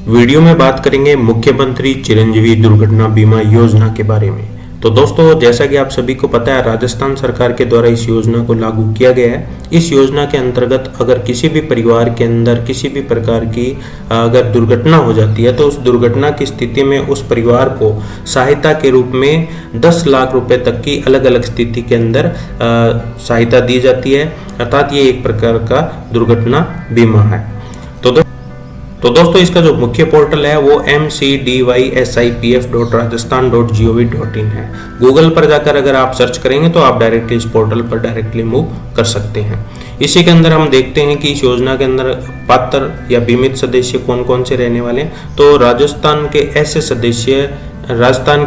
Video में बात करेंगे मुख्यमंत्री चिरंजीवी दुर्घटना बीमा योजना के बारे में। तो दोस्तों, जैसा कि आप सभी को पता है, राजस्थान सरकार के द्वारा इस योजना को लागू किया गया है। इस योजना के अंतर्गत अगर किसी भी परिवार के अंदर किसी भी प्रकार की अगर दुर्घटना हो जाती है तो उस दुर्घटना की स्थिति में उस परिवार को सहायता के रूप में 10 लाख रुपए तक की अलग अलग स्थिति के अंदर सहायता दी जाती है। अर्थात ये एक प्रकार का दुर्घटना बीमा है। तो दोस्तों, इसका जो मुख्य पोर्टल है वो mcdysipf.rajasthan.gov.in है। गूगल पर जाकर अगर आप सर्च करेंगे तो आप डायरेक्टली इस पोर्टल पर डायरेक्टली मूव कर सकते हैं। इसी के अंदर हम देखते हैं कि इस योजना के अंदर पात्र या बीमित सदस्य कौन कौन से रहने वाले हैं। तो राजस्थान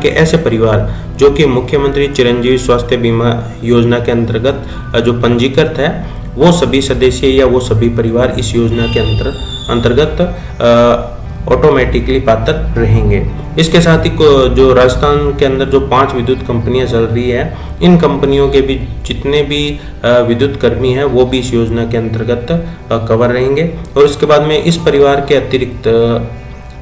के ऐसे परिवार जो कि मुख्यमंत्री चिरंजीवी स्वास्थ्य बीमा योजना के अंतर्गत जो पंजीकृत है, वो सभी सदस्य या वो सभी परिवार इस योजना के अंतर्गत ऑटोमेटिकली पात्र रहेंगे। इसके साथ ही जो राजस्थान के अंदर जो 5 विद्युत कंपनियां चल रही है, इन कंपनियों के भी जितने भी विद्युत कर्मी हैं वो भी इस योजना के अंतर्गत कवर रहेंगे। और इसके बाद में इस परिवार के अतिरिक्त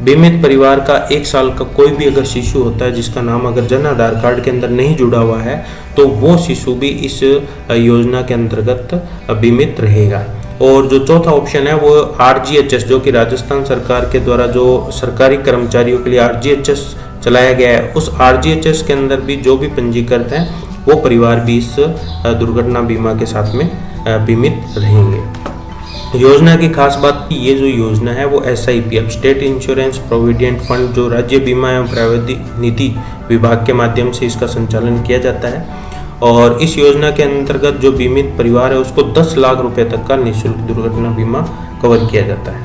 बीमित परिवार का 1 साल का कोई भी अगर शिशु होता है जिसका नाम अगर जन आधार कार्ड के अंदर नहीं जुड़ा हुआ है तो वो शिशु भी इस योजना के अंतर्गत बीमित रहेगा। और जो चौथा ऑप्शन है वो RGHS, जो कि राजस्थान सरकार के द्वारा जो सरकारी कर्मचारियों के लिए RGHS चलाया गया है, उस RGHS के अंदर भी जो भी पंजीकृत हैं वो परिवार भी इस दुर्घटना बीमा के साथ में बीमित रहेंगे। योजना की खास बात की ये जो योजना है वो SIPF state insurance provident fund, जो राज्य बीमा एवं प्रावधान नीति विभाग के माध्यम से इसका संचालन किया जाता है। और इस योजना के अंतर्गत जो बीमित परिवार है उसको 10 लाख रुपए तक का निःशुल्क दुर्घटना बीमा कवर किया जाता है।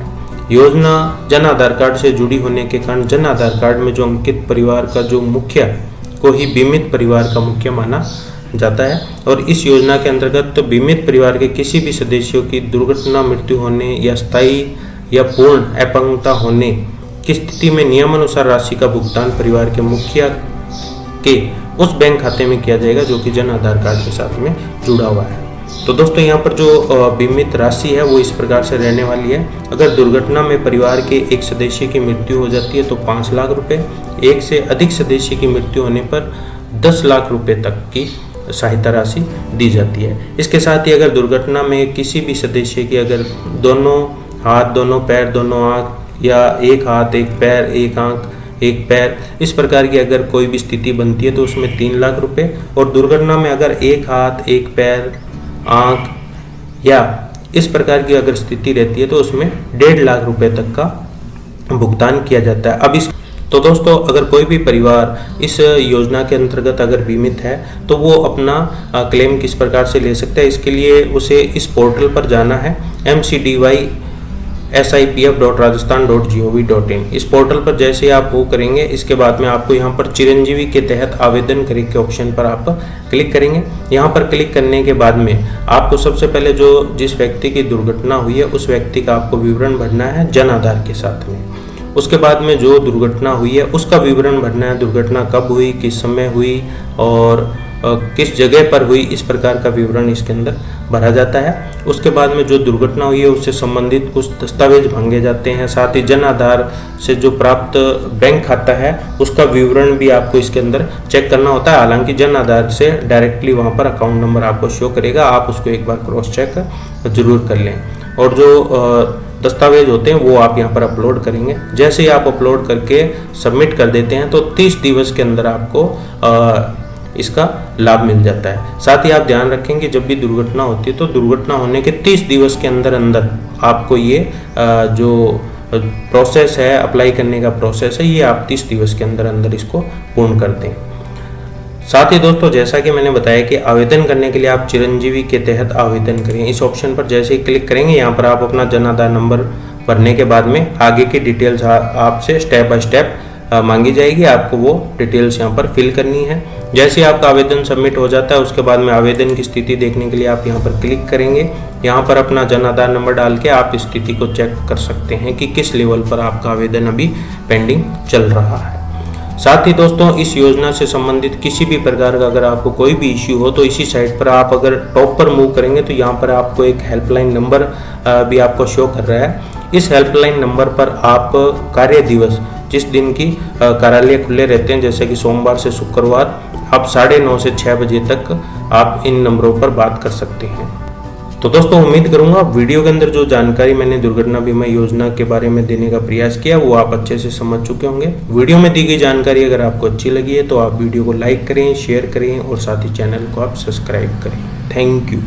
योजना जन आधार कार्ड से जुड़ी होने के कारण जन आधार कार्ड में जो अंकित परिवार का जो मुखिया को ही बीमित परिवार का मुखिया माना जाता है। और इस योजना के अंतर्गत बीमित परिवार के किसी भी सदस्यों की दुर्घटना, मृत्यु होने या स्थायी या पूर्ण अपंगता होने की स्थिति में नियमानुसार राशि का भुगतान परिवार के मुखिया के उस बैंक खाते में किया जाएगा जो कि जन आधार कार्ड के साथ में जुड़ा हुआ है। तो दोस्तों, यहाँ पर जो बीमित राशि है वो इस प्रकार से रहने वाली है। अगर दुर्घटना में परिवार के एक सदस्य की मृत्यु हो जाती है तो 5 लाख रुपए, एक से अधिक सदस्य की मृत्यु होने पर 10 लाख रुपए तक की सहायता राशि दी जाती है। इसके साथ ही अगर दुर्घटना में किसी भी सदस्य की अगर दोनों हाथ, दोनों पैर, दोनों आँख या एक हाथ, एक पैर, एक आँख, एक पैर, इस प्रकार की अगर कोई भी स्थिति बनती है तो उसमें 3 लाख रुपए। और दुर्घटना में अगर एक हाथ, एक पैर, आँख या इस प्रकार की अगर स्थिति रहती है तो उसमें 1.5 लाख रुपए तक का भुगतान किया जाता है। तो दोस्तों, अगर कोई भी परिवार इस योजना के अंतर्गत अगर बीमित है तो वो अपना क्लेम किस प्रकार से ले सकता है, इसके लिए उसे इस पोर्टल पर जाना है mcdysipf.rajasthan.gov.in। इस पोर्टल पर जैसे ही आप वो करेंगे, इसके बाद में आपको यहाँ पर चिरंजीवी के तहत आवेदन करें के ऑप्शन पर आप क्लिक करेंगे। यहाँ पर क्लिक करने के बाद में आपको सबसे पहले जिस व्यक्ति की दुर्घटना हुई है उस व्यक्ति का आपको विवरण भरना है जन आधार के साथ में। उसके बाद में जो दुर्घटना हुई है उसका विवरण भरना है, दुर्घटना कब हुई, किस समय हुई और किस जगह पर हुई, इस प्रकार का विवरण इसके अंदर भरा जाता है। उसके बाद में जो दुर्घटना हुई है उससे संबंधित कुछ दस्तावेज मांगे जाते हैं। साथ ही जन आधार से जो प्राप्त बैंक खाता है उसका विवरण भी आपको इसके अंदर चेक करना होता है। हालांकि जन आधार से डायरेक्टली वहाँ पर अकाउंट नंबर आपको शो करेगा, आप उसको एक बार क्रॉस चेक जरूर कर लें। और जो दस्तावेज होते हैं वो आप यहाँ पर अपलोड करेंगे। जैसे ही आप अपलोड करके सबमिट कर देते हैं तो 30 दिवस के अंदर आपको इसका लाभ मिल जाता है। साथ ही आप ध्यान रखें कि जब भी दुर्घटना होती है तो दुर्घटना होने के 30 दिवस के अंदर आपको ये जो प्रोसेस है, अप्लाई करने का प्रोसेस है, ये आप 30 दिवस के अंदर इसको पूर्ण कर दें। साथ ही दोस्तों, जैसा कि मैंने बताया कि आवेदन करने के लिए आप चिरंजीवी के तहत आवेदन करें, इस ऑप्शन पर जैसे ही क्लिक करेंगे यहाँ पर आप अपना जन आधार नंबर भरने के बाद में आगे की डिटेल्स आपसे स्टेप बाय स्टेप मांगी जाएगी। आपको वो डिटेल्स यहाँ पर फिल करनी है। जैसे ही आपका आवेदन सबमिट हो जाता है उसके बाद में आवेदन की स्थिति देखने के लिए आप यहाँ पर क्लिक करेंगे। यहाँ पर अपना जन आधार नंबर डाल के आप स्थिति को चेक कर सकते हैं कि किस लेवल पर आपका आवेदन अभी पेंडिंग चल रहा है। साथ ही दोस्तों इस योजना से संबंधित किसी भी प्रकार का अगर आपको कोई भी इश्यू हो तो इसी साइट पर आप अगर टॉप पर मूव करेंगे तो यहाँ पर आपको एक हेल्पलाइन नंबर भी आपको शो कर रहा है। इस हेल्पलाइन नंबर पर आप कार्य दिवस जिस दिन की कार्यालय खुले रहते हैं, जैसे कि सोमवार से शुक्रवार, आप 9:30 से 6 बजे तक आप इन नंबरों पर बात कर सकते हैं। तो दोस्तों उम्मीद करूंगा वीडियो के अंदर जो जानकारी मैंने दुर्घटना बीमा योजना के बारे में देने का प्रयास किया वो आप अच्छे से समझ चुके होंगे। वीडियो में दी गई जानकारी अगर आपको अच्छी लगी है तो आप वीडियो को लाइक करें, शेयर करें और साथ ही चैनल को आप सब्सक्राइब करें। Thank you.